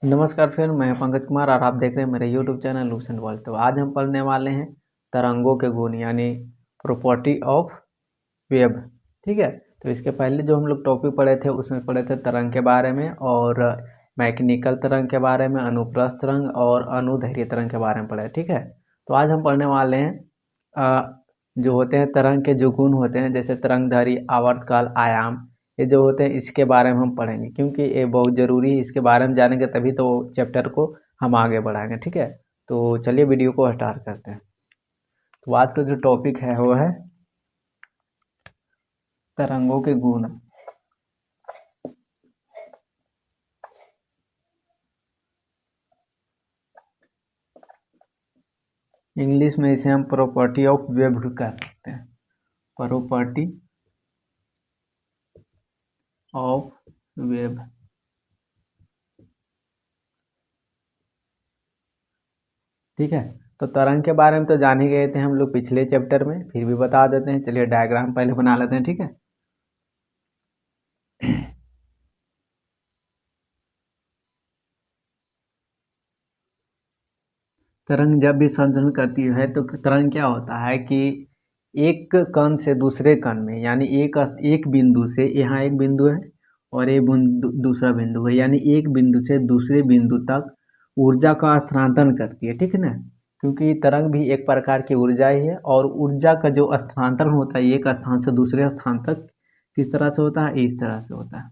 नमस्कार फ्रेंड, मैं पंकज कुमार और आप देख रहे हैं मेरे YouTube channel loops and world. तो आज हम पढ़ने वाले हैं तरंगों के गुण यानी प्रॉपर्टी ऑफ वेव। ठीक है। तो इसके पहले जो हम लोग टॉपिक पढ़े थे उसमें पढ़े थे तरंग के बारे में और मैकेनिकल तरंग के बारे में, अनुप्रस्थ तरंग और अनुदैर्घ्य तरंग के बारे में पढ़े। ठीक है। तो आज हम पढ़ने वाले हैं जो होते हैं तरंग के जो गुण होते हैं, जैसे तरंगधारी, आवर्तकाल, आयाम, ये जो होते हैं इसके बारे में हम पढ़ेंगे, क्योंकि ये बहुत ज़रूरी है। इसके बारे में जानेंगे तभी तो चैप्टर को हम आगे बढ़ाएंगे। ठीक है। तो चलिए वीडियो को स्टार्ट करते हैं। तो आज का जो टॉपिक है वो है तरंगों के गुण। इंग्लिश में इसे हम प्रॉपर्टी ऑफ वेव भी कह सकते हैं। Property of wave. ठीक है। तो तरंग के बारे में तो जान ही गए थे हम लोग पिछले चैप्टर में, फिर भी बता देते हैं। चलिए डायग्राम पहले बना लेते हैं। ठीक है। तरंग जब भी संचरण करती है तो तरंग क्या होता है कि एक कण से दूसरे कण में, यानी एक बिंदु से, यहाँ एक बिंदु है और ये दूसरा बिंदु है, यानी एक बिंदु से दूसरे बिंदु तक ऊर्जा का स्थानांतरण करती है। ठीक है ना। क्योंकि तरंग भी एक प्रकार की ऊर्जा ही है और ऊर्जा का जो स्थानांतरण होता है एक स्थान से दूसरे स्थान तक किस तरह से होता है, इस तरह से होता है।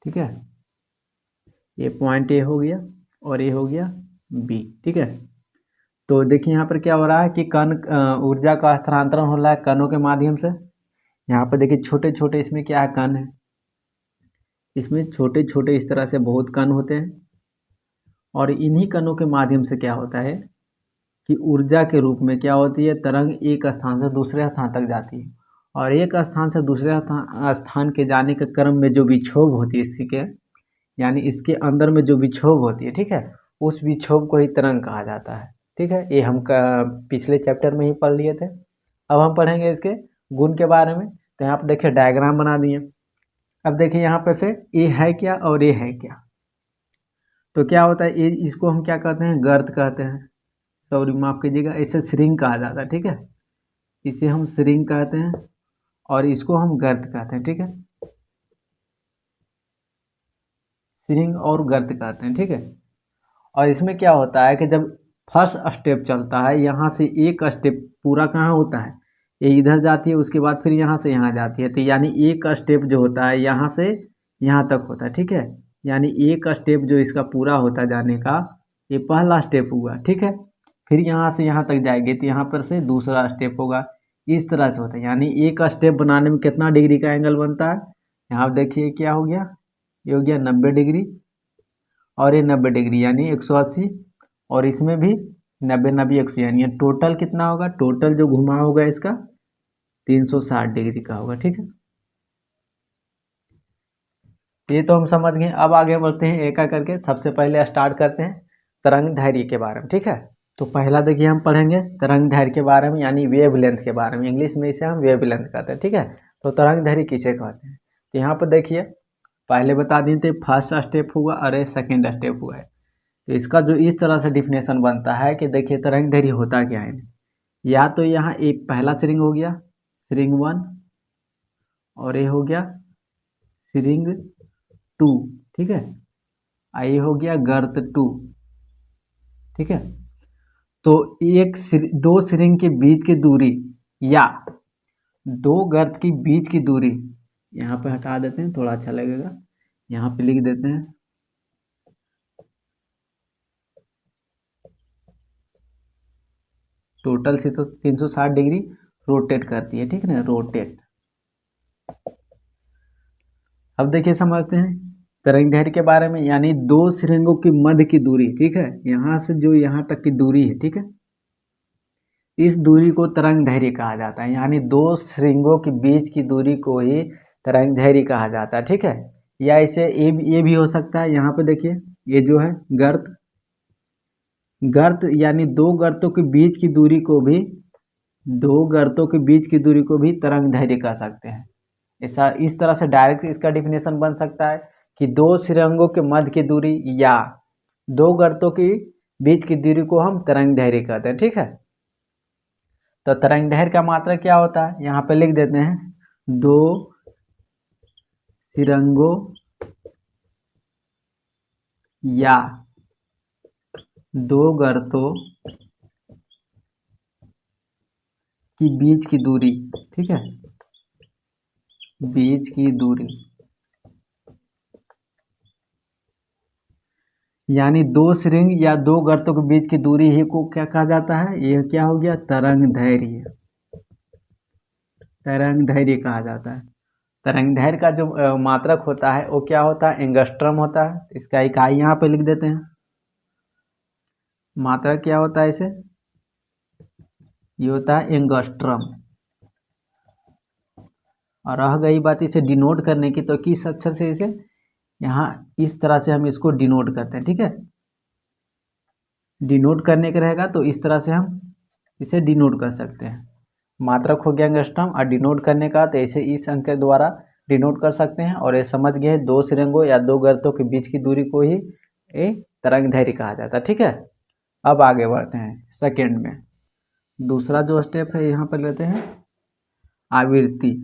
ठीक है। ये पॉइंट ए हो गया और ये हो गया बी। ठीक है। तो देखिए यहाँ पर क्या हो रहा है कि कण ऊर्जा का स्थानांतरण हो रहा है कणों के माध्यम से। यहाँ पर देखिए छोटे छोटे इसमें क्या है, कण है। इसमें छोटे छोटे इस तरह से बहुत कण होते हैं और इन्हीं कणों के माध्यम से क्या होता है कि ऊर्जा के रूप में क्या होती है, तरंग एक स्थान से दूसरे स्थान तक जाती है। और एक स्थान से दूसरे स्थान के जाने के क्रम में जो विक्षोभ होती है इसके, यानी इसके अंदर में जो विक्षोभ होती है, ठीक है, उस विक्षोभ को ही तरंग कहा जाता है। ठीक है। ये हम पिछले चैप्टर में ही पढ़ लिए थे। अब हम पढ़ेंगे इसके गुण के बारे में। तो यहाँ पर देखिए डायग्राम बना दिए। अब देखिए यहाँ पर से ये है क्या और ये है क्या। तो क्या होता है, ये इसको हम क्या कहते हैं, गर्त कहते हैं। सॉरी माफ कीजिएगा, इसे श्रिंग कहा जाता है। ठीक है। इसे हम श्रिंग कहते हैं और इसको हम गर्त कहते हैं। ठीक है। श्रिंग और गर्त कहते हैं। ठीक है। और इसमें क्या होता है कि जब फर्स्ट स्टेप चलता है, यहाँ से एक स्टेप पूरा कहाँ होता है, ये इधर जाती है, उसके बाद फिर यहाँ से यहाँ जाती है। तो यानी एक स्टेप जो होता है यहाँ से यहाँ तक होता है। ठीक है। यानी एक स्टेप जो इसका पूरा होता जाने का, ये पहला स्टेप हुआ। ठीक है। फिर यहाँ से यहाँ तक जाएगी तो यहाँ पर से दूसरा स्टेप होगा। इस तरह से होता है। यानी एक स्टेप बनाने में कितना डिग्री का एंगल बनता है, यहाँ देखिए क्या हो गया, ये हो गया 90 डिग्री और ये 90 डिग्री यानी 180, और इसमें भी 90 90 100, यानी टोटल कितना होगा, टोटल जो घुमा होगा इसका 360 डिग्री का होगा। ठीक है। ये तो हम समझ गए। अब आगे बढ़ते हैं एक एक करके। सबसे पहले स्टार्ट करते हैं तरंग दैर्घ्य के बारे में। ठीक है। तो पहला देखिए हम पढ़ेंगे तरंग दैर्घ्य के बारे में, यानी वेव लेंथ के बारे में। इंग्लिश में इसे हम वेव लेंथ कहते हैं। ठीक है। तो तरंग दैर्घ्य किसे कहते हैं, तो यहाँ पर देखिए पहले बता दिए थे, फर्स्ट स्टेप हुआ और सेकेंड स्टेप हुआ है। तो इसका जो इस तरह से डिफिनेशन बनता है कि देखिए तरंग दैर्घ्य होता क्या है, या तो यहाँ एक पहला श्रिंग हो गया, श्रिंग 1, और ये हो गया श्रिंग 2। ठीक है। ये हो गया गर्त 2। ठीक है। तो दो श्रिंग के बीच की दूरी या दो गर्त की बीच की दूरी, यहाँ पे हटा देते हैं थोड़ा अच्छा लगेगा, यहाँ पे लिख देते हैं टोटल 360 डिग्री रोटेट करती है। ठीक है ना, रोटेट। अब देखिए समझते हैं तरंग दैर्घ्य के बारे में, यानी दो श्रृंगों की मध्य की दूरी। ठीक है। यहाँ से जो यहाँ तक की दूरी है, ठीक है, इस दूरी को तरंग दैर्घ्य कहा जाता है। यानी दो श्रृंगों के बीच की दूरी को ही तरंग दैर्घ्य कहा जाता है। ठीक है। या इसे ये भी हो सकता है, यहाँ पे देखिए ये जो है गर्त, गर्त यानी दो गर्तों के बीच की दूरी को भी, दो गर्तों के बीच की दूरी को भी तरंग दैर्घ्य कह सकते हैं। ऐसा इस तरह से डायरेक्ट इसका डिफिनेशन बन सकता है कि दो सुरंगों के मध्य की दूरी या दो गर्तों की बीच की दूरी को हम तरंग दैर्घ्य कहते हैं। ठीक है, तो तरंग दैर्घ्य का मात्रक क्या होता है, यहाँ पे लिख देते हैं, दो सुरंगों या दो गर्तों की बीच की दूरी। ठीक है, बीच की दूरी यानी दो सुरंग या दो गर्तों के बीच की दूरी ही को क्या कहा जाता है, यह क्या हो गया, तरंग दैर्घ्य। तरंग दैर्घ्य कहा जाता है। तरंग दैर्घ्य का जो मात्रक होता है वो क्या होता है, एंगस्ट्रम होता है। इसका इकाई यहाँ पे लिख देते हैं, मात्रक क्या होता है इसे, ये होता है एंगस्ट्रम। और रह गई बात इसे डिनोट करने की, तो किस अक्षर से इसे, यहाँ इस तरह से हम इसको डिनोट करते हैं। ठीक है, डिनोट करने का रहेगा तो इस तरह से हम इसे डिनोट कर सकते हैं। मात्रक हो गया एंगस्ट्रम, और डिनोट करने का तो ऐसे इस अंक के द्वारा डिनोट कर सकते हैं। और ये समझ गए, दो सुरंगों या दो गर्तों के बीच की दूरी को ही ये तरंग दैर्घ्य कहा जाता है। ठीक है, अब आगे बढ़ते हैं सेकेंड में। दूसरा जो स्टेप है यहाँ पर लेते हैं आवृत्ति।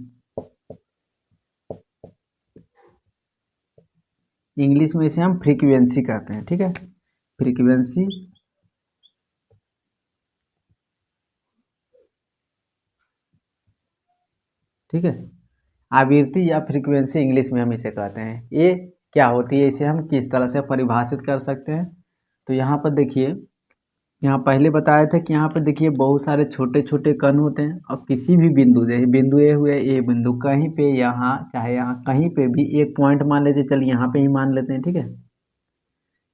इंग्लिश में इसे हम फ्रीक्वेंसी कहते हैं। ठीक है, फ्रीक्वेंसी। ठीक है, आवृत्ति या फ्रीक्वेंसी इंग्लिश में हम इसे कहते हैं। ये क्या होती है, इसे हम किस तरह से परिभाषित कर सकते हैं, तो यहाँ पर देखिए, यहाँ पहले बताया था कि यहाँ पर देखिए बहुत सारे छोटे छोटे कण होते हैं, और किसी भी बिंदु, जैसे बिंदु ए हुए, ए बिंदु कहीं पे, यहाँ चाहे यहाँ कहीं पे भी एक पॉइंट मान लेते, चलिए यहाँ पे ही मान लेते हैं। ठीक है,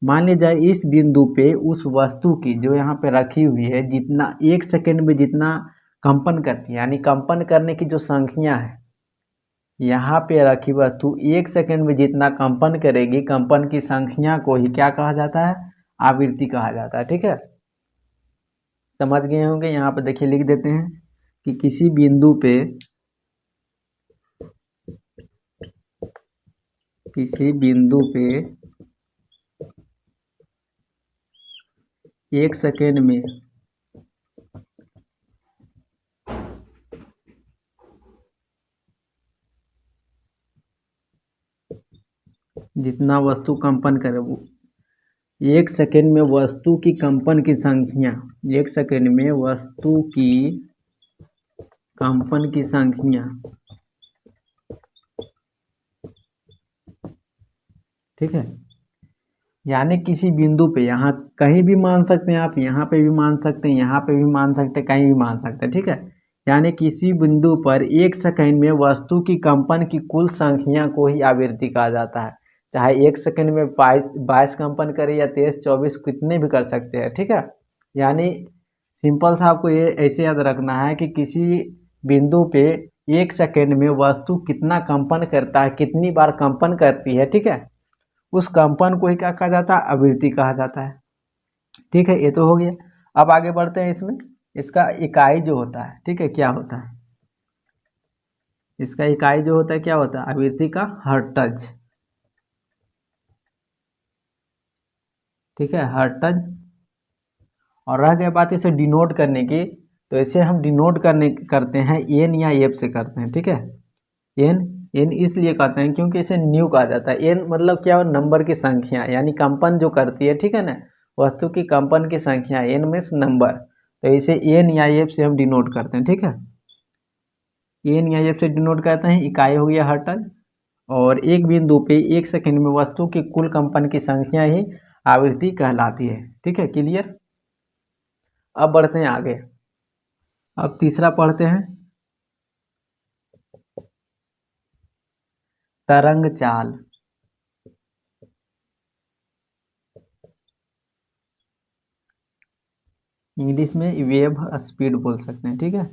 मान लिया जाए इस बिंदु पे उस वस्तु की जो यहाँ पे रखी हुई है, जितना एक सेकेंड में जितना कंपन करती है, यानी कंपन करने की जो संख्या है, यहाँ पे रखी वस्तु एक सेकेंड में जितना कंपन करेगी, कंपन की संख्या को ही क्या कहा जाता है, आवृत्ति कहा जाता है। ठीक है, समझ गए होंगे। यहाँ पे देखिए लिख देते हैं कि किसी बिंदु पे, किसी बिंदु पे एक सेकेंड में जितना वस्तु कंपन करे, वो एक सेकेंड में वस्तु की कंपन की संख्या, एक सेकेंड में वस्तु की कंपन की संख्या। ठीक है, यानी किसी बिंदु पे, यहाँ कहीं भी मान सकते हैं आप, यहाँ पे भी मान सकते हैं, यहाँ पे भी मान सकते हैं, कहीं भी मान सकते हैं। ठीक है, यानी किसी बिंदु पर एक सेकेंड में वस्तु की कंपन की कुल संख्या को ही आवृत्ति कहा जाता है। चाहे एक सेकेंड में 22 कंपन करे या 23, 24 कितने भी कर सकते हैं। ठीक है, यानी सिंपल सा आपको ये ऐसे याद रखना है कि किसी बिंदु पे एक सेकेंड में वस्तु कितना कंपन करता है, कितनी बार कंपन करती है। ठीक है, उस कंपन को ही क्या कहा जाता है, आवृत्ति कहा जाता है। ठीक है, ये तो हो गया। अब आगे बढ़ते हैं इसमें, इसका इकाई जो होता है, ठीक है, क्या होता है, इसका इकाई जो होता है क्या होता है, आवृत्ति का हर्ट्ज। ठीक है, हर्ट्ज। और रह गई बात इसे डिनोट करने की, तो इसे हम डिनोट करते हैं एन या एफ से करते हैं। ठीक है, एन एन इसलिए कहते हैं क्योंकि इसे न्यू कहा जाता है। एन मतलब क्या हो, नंबर की संख्या, यानी कंपन जो करती है। ठीक है ना, वस्तु की कंपन की संख्या, एन मीन्स नंबर, तो इसे एन या एफ से हम डिनोट करते हैं। ठीक है, एन या एफ से डिनोट करते हैं। इकाई हो गया हर्ट्ज, और एक बिंदु पे एक सेकंड में वस्तु की कुल कंपन की संख्या ही आवृत्ति कहलाती है। ठीक है, क्लियर। अब बढ़ते हैं आगे, अब तीसरा पढ़ते हैं, तरंग चाल। इंग्लिश में वेव स्पीड बोल सकते हैं। ठीक है,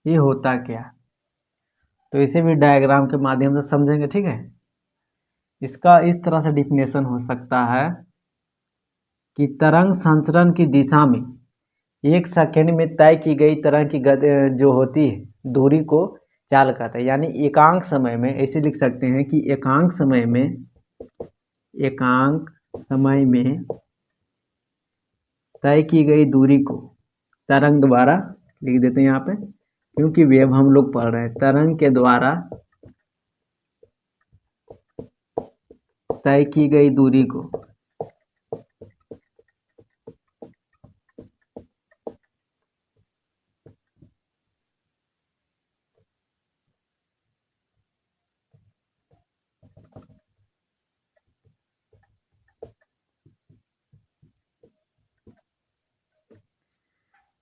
ये होता क्या, तो इसे भी डायग्राम के माध्यम से समझेंगे। ठीक है, इसका इस तरह से डिफिनेशन हो सकता है कि तरंग संचरण की दिशा में एक सेकेंड में तय की गई तरंग की जो होती है दूरी को चाल कहता है। यानी एकांक समय में ऐसे लिख सकते हैं कि एकांक समय में तय की गई दूरी को तरंग द्वारा लिख देते हैं यहाँ पे, क्योंकि वेव हम लोग पढ़ रहे हैं। तरंग के द्वारा तय की गई दूरी को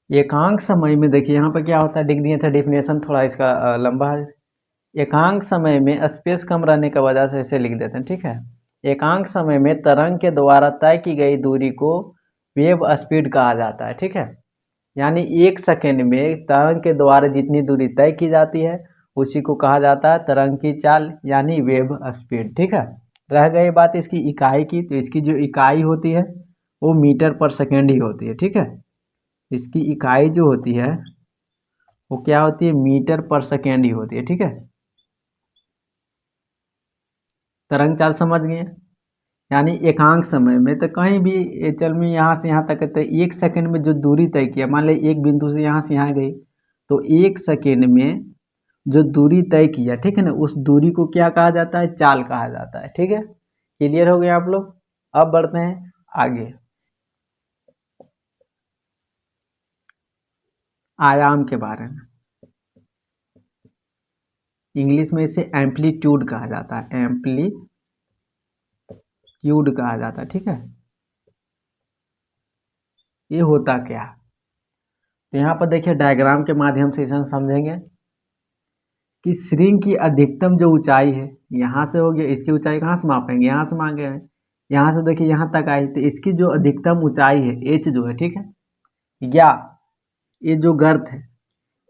एकांक समय में, देखिए यहाँ पर क्या होता है, लिख दिए थे डिफिनेशन, थोड़ा इसका लंबा है। एकांक समय में स्पेस कम रहने की वजह से इसे लिख देते हैं, ठीक है। एकांक समय में तरंग के द्वारा तय की गई दूरी को वेव स्पीड कहा जाता है, ठीक है। यानी 1 सेकेंड में तरंग के द्वारा जितनी दूरी तय की जाती है उसी को कहा जाता है तरंग की चाल, यानी वेव स्पीड, ठीक है। रह गई बात इसकी इकाई की, तो इसकी जो इकाई होती है वो मीटर पर सेकेंड ही होती है, ठीक है। इसकी इकाई जो होती है वो क्या होती है, मीटर पर सेकेंड ही होती है, ठीक है। तरंग चाल समझ गए। यानी एकांक समय में तो कहीं भी चल में यहाँ से यहाँ तक, तो 1 सेकेंड में जो दूरी तय किया, मान ले एक बिंदु से यहाँ से यहाँ गई, तो 1 सेकेंड में जो दूरी तय किया, ठीक है ना, उस दूरी को क्या कहा जाता है, चाल कहा जाता है, ठीक है। क्लियर हो गए आप लोग। अब बढ़ते हैं आगे, आयाम के बारे में। इंग्लिश में इसे एम्पलीट्यूड कहा जाता है, एम्पलीट्यूड कहा जाता है, ठीक है। ये होता क्या, तो यहाँ पर देखिए डायग्राम के माध्यम से इसे हम समझेंगे कि श्रृंग की अधिकतम जो ऊंचाई है, यहाँ से हो गया, इसकी ऊंचाई कहाँ से मापेंगे, यहाँ से मांगे हैं, यहाँ से देखिए यहाँ तक आई, तो इसकी जो अधिकतम ऊंचाई है एच जो है, ठीक है, या ये जो गर्त है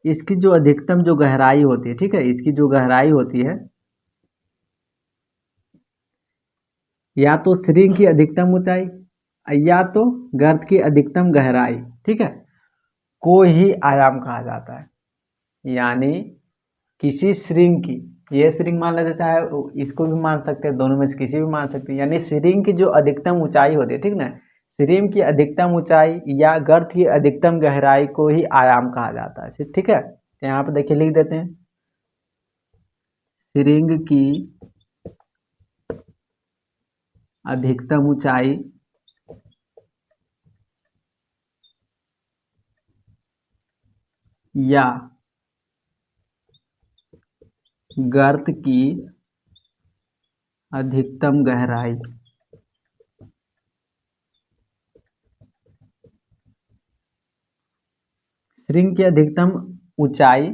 इसकी जो अधिकतम जो गहराई होती है, ठीक है, इसकी जो गहराई होती है, या तो श्रृंग की अधिकतम ऊंचाई या तो गर्त की अधिकतम गहराई, ठीक है, को ही आयाम कहा जाता है। यानी किसी श्रृंग की, ये श्रृंग मान लेते, चाहे इसको भी मान सकते हैं, दोनों में से किसी भी मान सकते हैं। यानी श्रृंग की जो अधिकतम ऊंचाई होती है, ठीक ना, श्रृंग की अधिकतम ऊंचाई या गर्त की अधिकतम गहराई को ही आयाम कहा जाता है, ठीक है। तो यहाँ पे देखिए लिख देते हैं, श्रृंग की अधिकतम ऊंचाई या गर्त की अधिकतम गहराई श्रृंग की अधिकतम ऊंचाई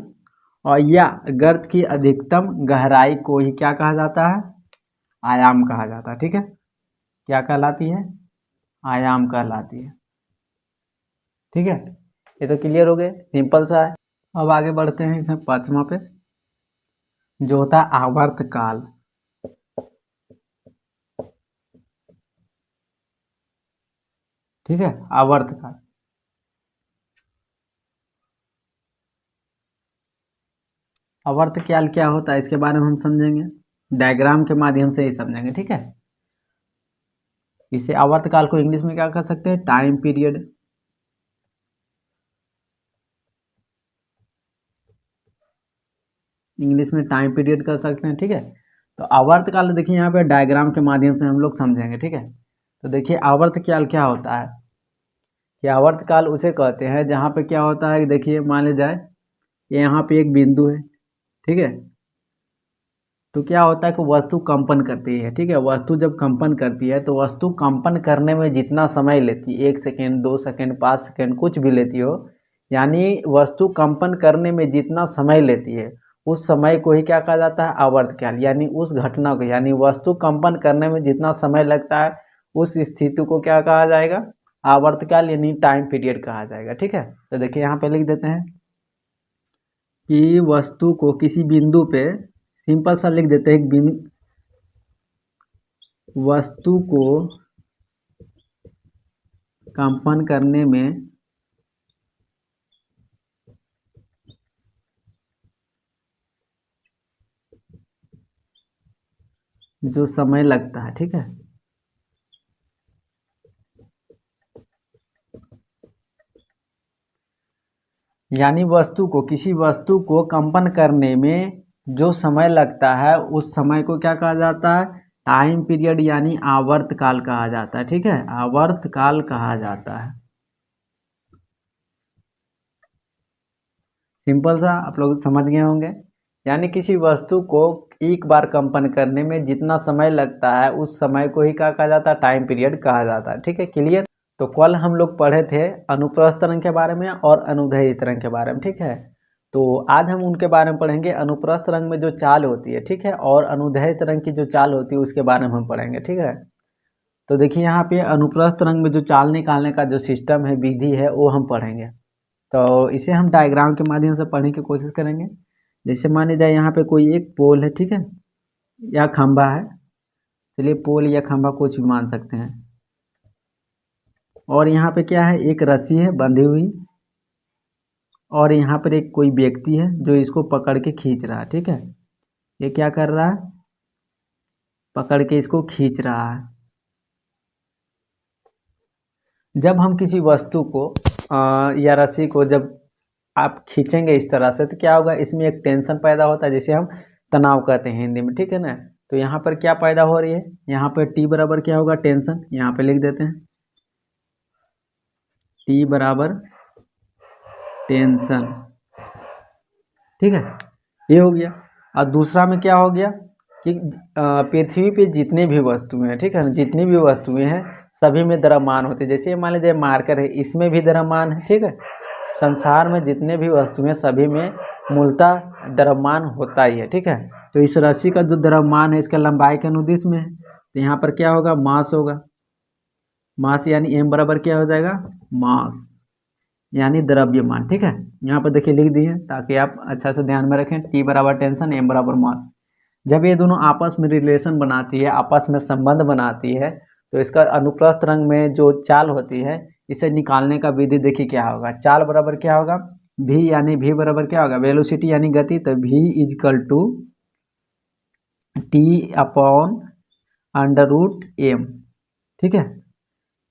और या गर्त की अधिकतम गहराई को ही क्या कहा जाता है, आयाम कहा जाता है, ठीक है। क्या कहलाती है, आयाम कहलाती है, ठीक है। ये तो क्लियर हो गए, सिंपल सा है। अब आगे बढ़ते हैं इसमें पांचवा पे, जो होता है आवर्त काल। ठीक है, आवर्त काल। आवर्त काल क्या होता है इसके बारे में हम समझेंगे, डायग्राम के माध्यम से ही समझेंगे, ठीक है। इसे आवर्त काल को इंग्लिश में क्या कह सकते हैं, टाइम पीरियड। इंग्लिश में टाइम पीरियड कर सकते हैं, ठीक है। तो आवर्त काल देखिए यहाँ पे डायग्राम के माध्यम से हम लोग समझेंगे, ठीक है। तो देखिए आवर्त काल क्या होता है, कि आवर्त काल उसे कहते हैं जहाँ पे क्या होता है कि देखिए मान ली जाए यहाँ पे एक बिंदु है, ठीक है। तो क्या होता है कि वस्तु कंपन करती है, ठीक है। वस्तु जब कंपन करती है तो वस्तु कंपन करने में जितना समय लेती है, 1 सेकेंड 2 सेकेंड 5 सेकेंड कुछ भी लेती हो, यानी वस्तु कंपन करने में जितना समय लेती है उस समय को ही क्या कहा जाता है, आवर्तकाल। यानी उस घटना को, यानी वस्तु कंपन करने में जितना समय लगता है उस स्थिति को क्या कहा जाएगा, आवर्तकाल, यानी टाइम पीरियड कहा जाएगा, ठीक है। तो देखिए यहाँ पे लिख देते हैं कि वस्तु को किसी बिंदु पे, सिंपल सा लिख देते हैं, एक बिंदु, वस्तु को कंपन करने में जो समय लगता है, ठीक है, यानी किसी वस्तु को कंपन करने में जो समय लगता है उस समय को क्या कहा जाता है, टाइम पीरियड यानी आवर्त काल कहा जाता है, ठीक है, आवर्त काल कहा जाता है। सिंपल सा आप लोग समझ गए होंगे। यानी किसी वस्तु को एक बार कंपन करने में जितना समय लगता है उस समय को ही क्या कहा जाता है, टाइम पीरियड कहा जाता है, ठीक है, क्लियर। तो कल हम लोग पढ़े थे अनुप्रस्थ तरंग के बारे में और अनुदैर्ध्य तरंग के बारे में, ठीक है। तो आज हम उनके बारे में पढ़ेंगे, अनुप्रस्थ तरंग में जो चाल होती है, ठीक है, और अनुदैर्ध्य तरंग की जो चाल होती है उसके बारे में हम पढ़ेंगे, ठीक है। तो देखिए यहाँ पे अनुप्रस्थ तरंग में जो चाल निकालने का जो सिस्टम है, विधि है, वो हम पढ़ेंगे। तो इसे हम डायग्राम के माध्यम से पढ़ने की कोशिश करेंगे। जैसे मान लीजिए यहाँ पे कोई एक पोल है, ठीक है, या खंभा है, चलिए पोल या खंभा कुछ भी मान सकते हैं, और यहाँ पे क्या है, एक रस्सी है बंधी हुई, और यहाँ पर एक कोई व्यक्ति है जो इसको पकड़ के खींच रहा है, ठीक है, ये क्या कर रहा है, पकड़ के इसको खींच रहा है। जब हम किसी वस्तु को या रस्सी को जब आप खींचेंगे इस तरह से, तो क्या होगा, इसमें एक टेंशन पैदा होता है जिसे हम तनाव कहते हैं हिंदी में, ठीक है ना। तो यहाँ पर क्या पैदा हो रही है, यहाँ पर टी बराबर क्या होगा, टेंशन, यहाँ पे लिख देते हैं टी बराबर टेंशन, ठीक है, ये हो गया। और दूसरा में क्या हो गया कि पृथ्वी पे जितने भी वस्तुएं हैं, ठीक है ना, जितनी भी वस्तुएं हैं सभी में द्रव्यमान होते हैं। जैसे मान लीजिए मार्कर है, इसमें भी द्रव्यमान है, ठीक है, संसार में जितने भी वस्तुएं सभी में मूलतः द्रव्यमान होता ही है, ठीक है। तो इस राशि का जो द्रव्यमान है इसका लंबाई के अनुदिश में है, तो यहाँ पर क्या होगा, मास होगा, मास यानी एम बराबर क्या हो जाएगा, मास यानी द्रव्यमान, ठीक है। यहाँ पर देखिए लिख दिए ताकि आप अच्छा से ध्यान में रखें, टी बराबर टेंशन, एम बराबर मास। जब ये दोनों आपस में रिलेशन बनाती है, आपस में संबंध बनाती है, तो इसका अनुप्रस्थ तरंग में जो चाल होती है इसे निकालने का विधि देखिए क्या होगा। चाल बराबर क्या होगा, भी यानी भी बराबर क्या होगा, वेलोसिटी यानी गति, तो भी equal to T upon under root M, ठीक है।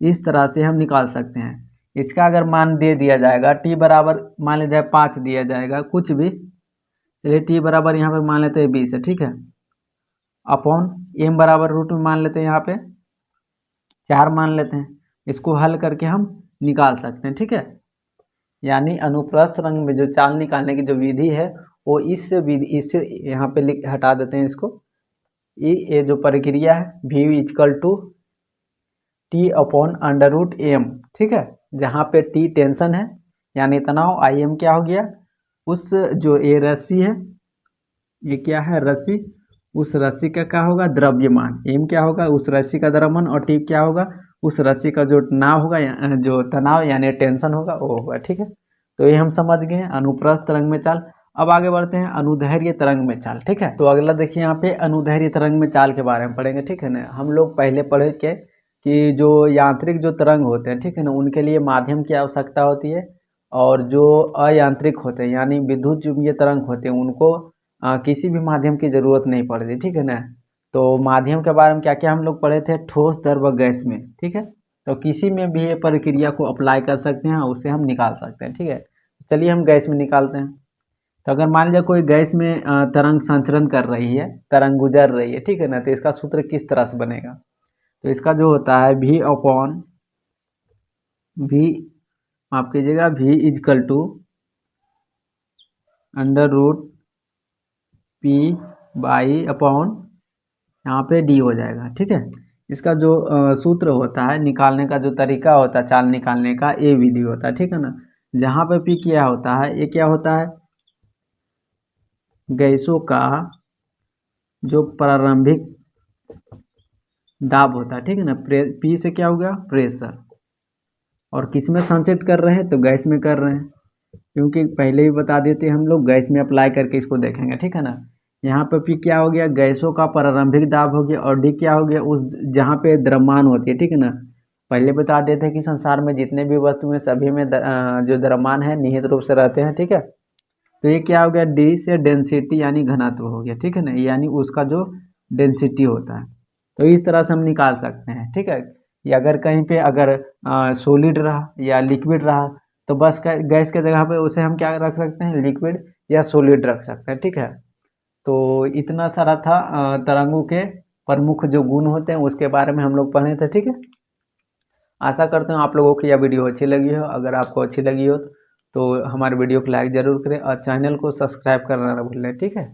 इस तरह से हम निकाल सकते हैं। इसका अगर मान दे दिया जाएगा, टी बराबर मान लीजिए 5 दिया जाएगा, कुछ भी, चलिए टी बराबर यहाँ पर मान लेते हैं 20 है, ठीक है, अपॉन एम बराबर रूट में मान लेते हैं यहाँ पे 4 मान लेते हैं। इसको हल करके हम निकाल सकते हैं, ठीक है। यानी अनुप्रस्थ तरंग में जो चाल निकालने की जो विधि है वो इस विधि, इससे यहाँ पे हटा देते हैं इसको, ये जो प्रक्रिया है भी equal to T upon under root M, ठीक है, जहाँ पे टी टेंशन है यानी तनाव, आई एम क्या हो गया, उस जो ये रस्सी है, ये क्या है रस्सी, उस रस्सी का क्या होगा, द्रव्यमान, एम क्या होगा, उस रस्सी का द्रव्यमान, और टी क्या होगा, उस रस्सी का जो नाव होगा, जो तनाव यानी टेंशन होगा वो होगा, ठीक है। तो ये हम समझ गए हैं अनुप्रस्थ तरंग में चाल। अब आगे बढ़ते हैं अनुदैर्ध्य तरंग में चाल, ठीक है। तो अगला देखिए यहाँ पे अनुदैर्ध्य तरंग में चाल के बारे में पढ़ेंगे, ठीक है ना। हम लोग पहले पढ़े के कि जो यांत्रिक जो तरंग होते हैं, ठीक है ना, उनके लिए माध्यम की आवश्यकता होती है, और जो अयांत्रिक होते हैं यानी विद्युत चुम्बकीय तरंग होते हैं उनको किसी भी माध्यम की ज़रूरत नहीं पड़ती, ठीक है ना। तो माध्यम के बारे में क्या क्या हम लोग पढ़े थे, ठोस द्रव व गैस में, ठीक है। तो किसी में भी ये प्रक्रिया को अप्लाई कर सकते हैं, उसे हम निकाल सकते हैं, ठीक है। चलिए हम गैस में निकालते हैं। तो अगर मान लीजिए कोई गैस में तरंग संचरण कर रही है, तरंग गुजर रही है, ठीक है ना, तो इसका सूत्र किस तरह से बनेगा, तो इसका जो होता है भी अपॉन भी, माफ कीजिएगा, भी equal to under root P by upon यहाँ पे डी हो जाएगा, ठीक है। इसका जो सूत्र होता है, निकालने का जो तरीका होता है चाल निकालने का, ए विधि होता है, ठीक है ना। जहाँ पे पी क्या होता है, ये क्या होता है, गैसों का जो प्रारंभिक दाब होता है, ठीक है ना। पी से क्या हो गया, प्रेशर, और किस में संचित कर रहे हैं, तो गैस में कर रहे हैं, क्योंकि पहले ही बता देते हम लोग गैस में अप्लाई करके इसको देखेंगे, ठीक है ना। यहाँ पे पी क्या हो गया, गैसों का प्रारंभिक दाब हो गया, और डी क्या हो गया, उस जहाँ पे द्रव्यमान होती है, ठीक है ना। पहले बता देते हैं कि संसार में जितने भी वस्तु हैं सभी में जो द्रव्यमान है निहित रूप से रहते हैं, ठीक है। तो ये क्या हो गया, डी से डेंसिटी यानी घनत्व हो गया, ठीक है ना, यानी उसका जो डेंसिटी होता है। तो इस तरह से हम निकाल सकते हैं, ठीक है। या अगर कहीं पे अगर सॉलिड रहा या लिक्विड रहा तो बस गैस के जगह पे उसे हम क्या रख सकते हैं, लिक्विड या सॉलिड रख सकते हैं, ठीक है। तो इतना सारा था तरंगों के प्रमुख जो गुण होते हैं उसके बारे में हम लोग पढ़े थे, ठीक है। आशा करते हैं आप लोगों को यह वीडियो अच्छी लगी हो। अगर आपको अच्छी लगी हो तो हमारे वीडियो को लाइक ज़रूर करें और चैनल को सब्सक्राइब करना ना भूलें, ठीक है।